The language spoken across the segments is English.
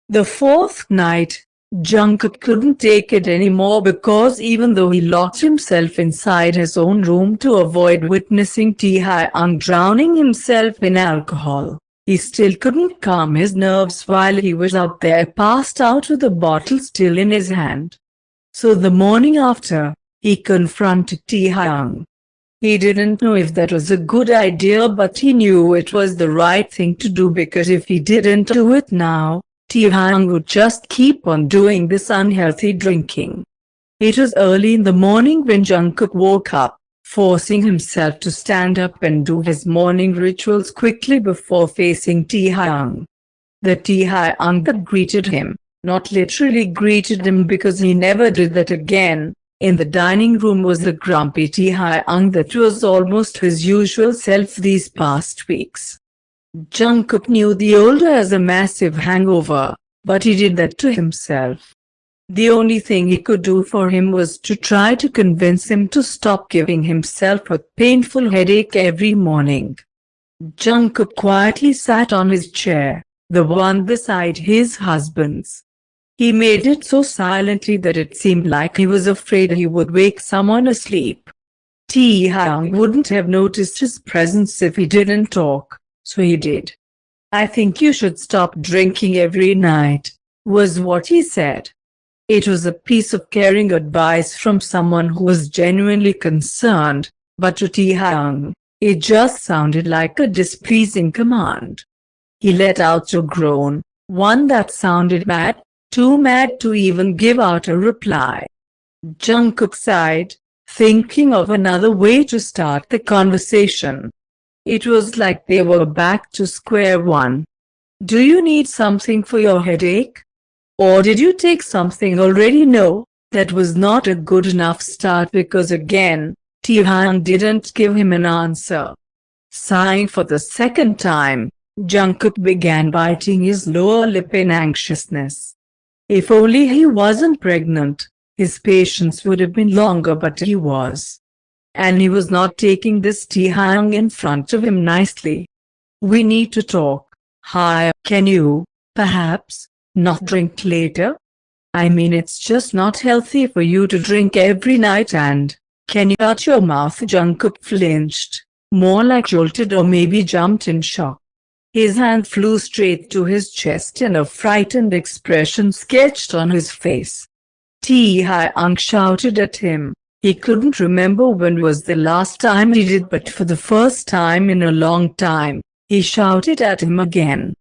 The fourth night, Jungkook couldn't take it anymore because even though he locked himself inside his own room to avoid witnessing Taehyung drowning himself in alcohol, he still couldn't calm his nerves while he was out there passed out with a bottle still in his hand. So the morning after, he confronted Taehyung. He didn't know if that was a good idea, but he knew it was the right thing to do because if he didn't do it now, Taehyung would just keep on doing this unhealthy drinking. It was early in the morning when Jungkook woke up, forcing himself to stand up and do his morning rituals quickly before facing Taehyung. The Taehyung that greeted him, not literally greeted him because he never did that again, in the dining room was the grumpy Taehyung that was almost his usual self these past weeks. Jungkook knew the older has a massive hangover, but he did that to himself. The only thing he could do for him was to try to convince him to stop giving himself a painful headache every morning. Jungkook quietly sat on his chair, the one beside his husband's. He made it so silently that it seemed like he was afraid he would wake someone asleep. Taehyung wouldn't have noticed his presence if he didn't talk. So he did. "I think you should stop drinking every night," was what he said. It was a piece of caring advice from someone who was genuinely concerned, but to Taehyung, it just sounded like a displeasing command. He let out a groan, one that sounded mad, too mad to even give out a reply. Jungkook sighed, thinking of another way to start the conversation. It was like they were back to square one. "Do you need something for your headache? Or did you take something already?" No, that was not a good enough start because again, Taehyung didn't give him an answer. Sighing for the second time, Jungkook began biting his lower lip in anxiousness. If only he wasn't pregnant, his patience would have been longer, but he was. And he was not taking this Taehyung in front of him nicely. "We need to talk. Hi, can you, perhaps, not drink later? I mean, it's just not healthy for you to drink every night, and can you shut your mouth?" Jungkook flinched, more like jolted or maybe jumped in shock. His hand flew straight to his chest and a frightened expression sketched on his face. Taehyung shouted at him. He couldn't remember when was the last time he did, but for the first time in a long time, he shouted at him again.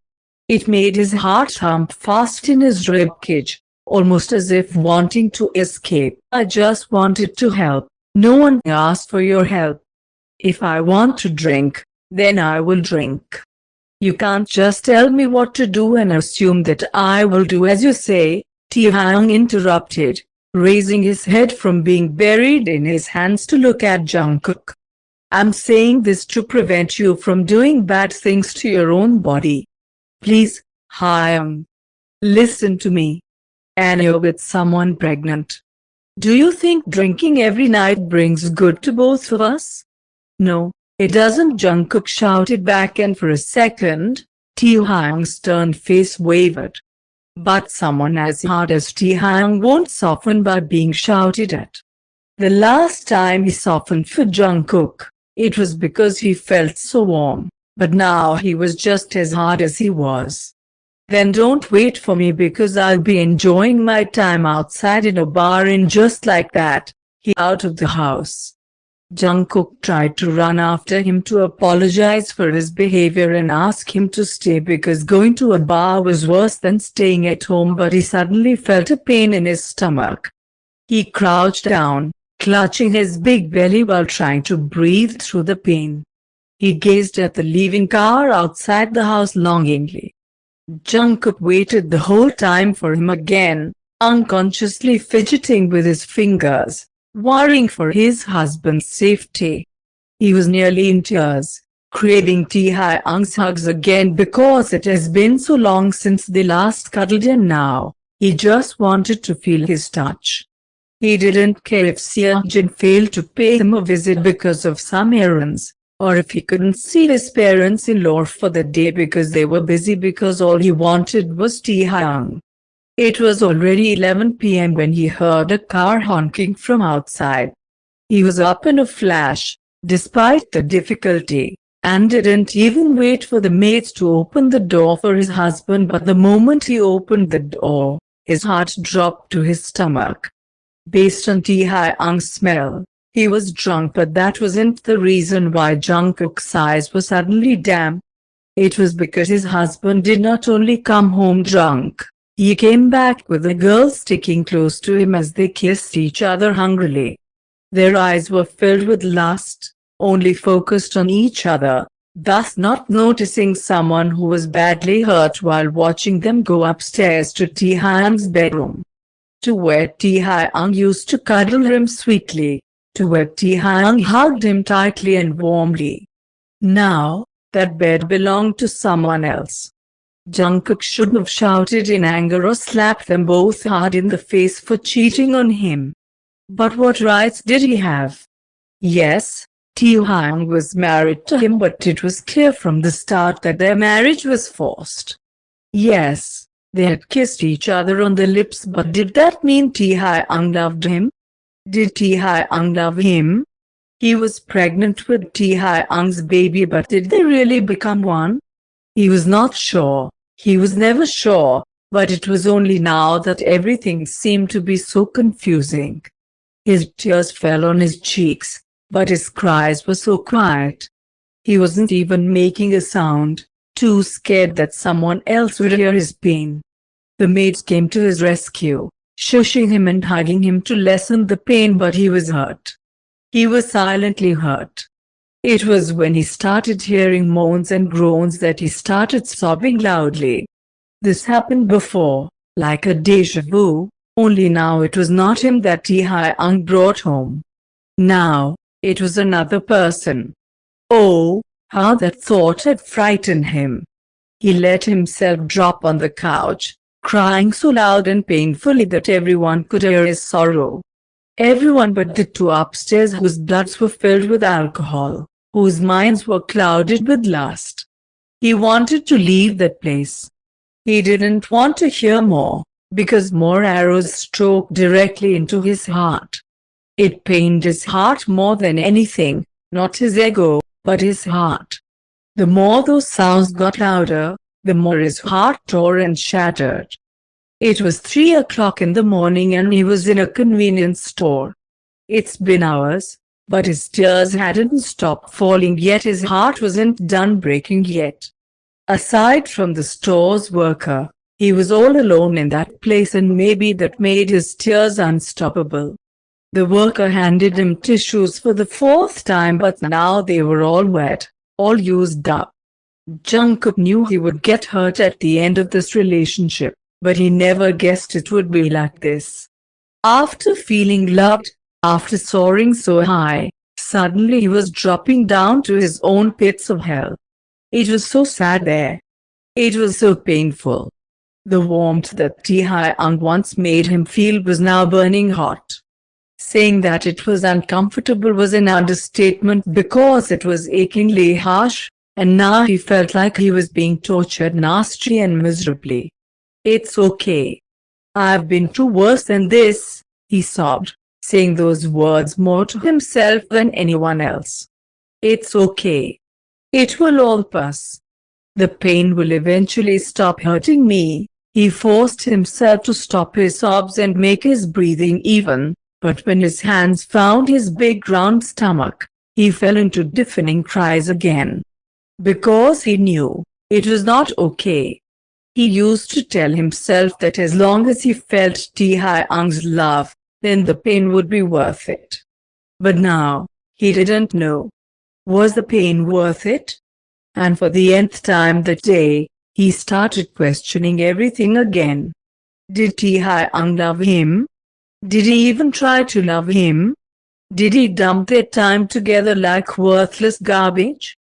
It made his heart thump fast in his ribcage, almost as if wanting to escape. "I just wanted to help. No one asked for your help. If I want to drink, then I will drink. You can't just tell me what to do and assume that I will do as you say," Taehyung interrupted, raising his head from being buried in his hands to look at Jungkook. "I'm saying this to prevent you from doing bad things to your own body. Please, Hyung. Listen to me. And you're with someone pregnant. Do you think drinking every night brings good to both of us?" "No, it doesn't," Jungkook shouted back, and for a second, Taehyung's stern face wavered. But someone as hard as Taehyung won't soften by being shouted at. The last time he softened for Jungkook, it was because he felt so warm, but now he was just as hard as he was. "Then don't wait for me because I'll be enjoying my time outside in a bar in just like that." He out of the house. Jungkook tried to run after him to apologize for his behavior and ask him to stay because going to a bar was worse than staying at home, but he suddenly felt a pain in his stomach. He crouched down, clutching his big belly while trying to breathe through the pain. He gazed at the leaving car outside the house longingly. Jungkook waited the whole time for him again, unconsciously fidgeting with his fingers, worrying for his husband's safety. He was nearly in tears, craving Taehyung's hugs again because it has been so long since they last cuddled, and now, he just wanted to feel his touch. He didn't care if Seojin failed to pay him a visit because of some errands, or if he couldn't see his parents-in-law for the day because they were busy because all he wanted was Taehyung. It was already 11 p.m. when he heard a car honking from outside. He was up in a flash, despite the difficulty, and didn't even wait for the maids to open the door for his husband, but the moment he opened the door, his heart dropped to his stomach. Based on Taehyung's smell, he was drunk, but that wasn't the reason why Jungkook's eyes were suddenly damp. It was because his husband did not only come home drunk, he came back with a girl sticking close to him as they kissed each other hungrily. Their eyes were filled with lust, only focused on each other, thus not noticing someone who was badly hurt while watching them go upstairs to Taehyung's bedroom. To where Taehyung used to cuddle him sweetly, to where Taehyung hugged him tightly and warmly. Now, that bed belonged to someone else. Jungkook should have shouted in anger or slapped them both hard in the face for cheating on him. But what rights did he have? Yes, Taehyung was married to him, but it was clear from the start that their marriage was forced. Yes, they had kissed each other on the lips, but did that mean Taehyung loved him? Did Taehyung love him? He was pregnant with Taehyung's baby, but did they really become one? He was not sure. He was never sure, but it was only now that everything seemed to be so confusing. His tears fell on his cheeks, but his cries were so quiet. He wasn't even making a sound, too scared that someone else would hear his pain. The maids came to his rescue, shushing him and hugging him to lessen the pain, but he was hurt. He was silently hurt. It was when he started hearing moans and groans that he started sobbing loudly. This happened before, like a déjà vu, only now it was not him that Taehyung brought home. Now, it was another person. Oh, how that thought had frightened him. He let himself drop on the couch, crying so loud and painfully that everyone could hear his sorrow. Everyone but the two upstairs, whose bloods were filled with alcohol, whose minds were clouded with lust. He wanted to leave that place. He didn't want to hear more, because more arrows struck directly into his heart. It pained his heart more than anything, not his ego, but his heart. The more those sounds got louder, the more his heart tore and shattered. It was 3 o'clock in the morning and he was in a convenience store. It's been hours, but his tears hadn't stopped falling yet. His heart wasn't done breaking yet. Aside from the store's worker, he was all alone in that place, and maybe that made his tears unstoppable. The worker handed him tissues for the 4th time, but now they were all wet, all used up. Jungkook knew he would get hurt at the end of this relationship, but he never guessed it would be like this. After feeling loved, after soaring so high, suddenly he was dropping down to his own pits of hell. It was so sad there. It was so painful. The warmth that Taehyung once made him feel was now burning hot. Saying that it was uncomfortable was an understatement, because it was achingly harsh, and now he felt like he was being tortured nasty and miserably. It's okay. I've been through worse than this, he sobbed, saying those words more to himself than anyone else. It's okay. It will all pass. The pain will eventually stop hurting me. He forced himself to stop his sobs and make his breathing even, but when his hands found his big round stomach, he fell into deafening cries again. Because he knew it was not okay. He used to tell himself that as long as he felt Taehyung's love, then the pain would be worth it. But now, he didn't know. Was the pain worth it? And for the nth time that day, he started questioning everything again. Did Taehyung love him? Did he even try to love him? Did he dump their time together like worthless garbage?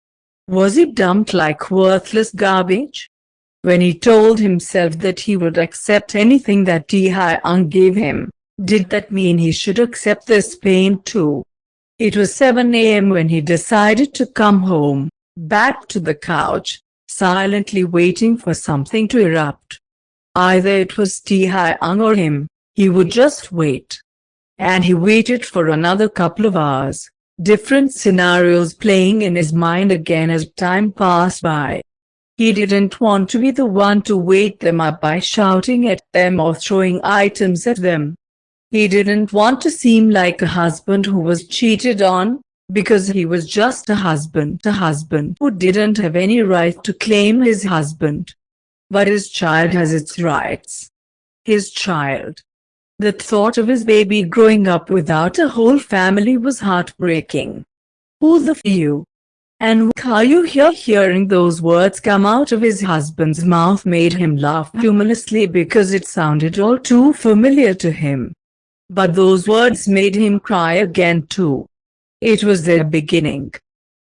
Was he dumped like worthless garbage? When he told himself that he would accept anything that Taehyung gave him, did that mean he should accept this pain too? It was 7 a.m. when he decided to come home, back to the couch, silently waiting for something to erupt. Either it was Taehyung or him, he would just wait. And he waited for another couple of hours, different scenarios playing in his mind again as time passed by. He didn't want to be the one to wake them up by shouting at them or throwing items at them. He didn't want to seem like a husband who was cheated on, because he was just a husband who didn't have any right to claim his husband. But his child has its rights. His child. The thought of his baby growing up without a whole family was heartbreaking. Who the f you? And why are you here? Hearing those words come out of his husband's mouth made him laugh humorously because it sounded all too familiar to him. But those words made him cry again too. It was their beginning.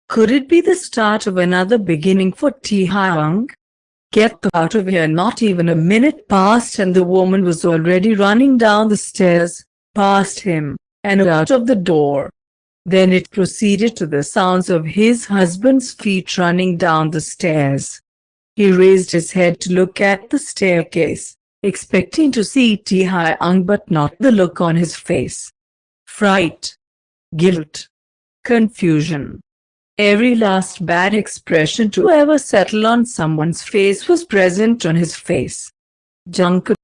Could it be the start of another beginning for Taehyung? Get out of here. Not even a minute passed and the woman was already running down the stairs, past him, and out of the door. Then it proceeded to the sounds of his husband's feet running down the stairs. He raised his head to look at the staircase, expecting to see Taehyung but not the look on his face. Fright. Guilt. Confusion. Every last bad expression to ever settle on someone's face was present on his face. Jungkook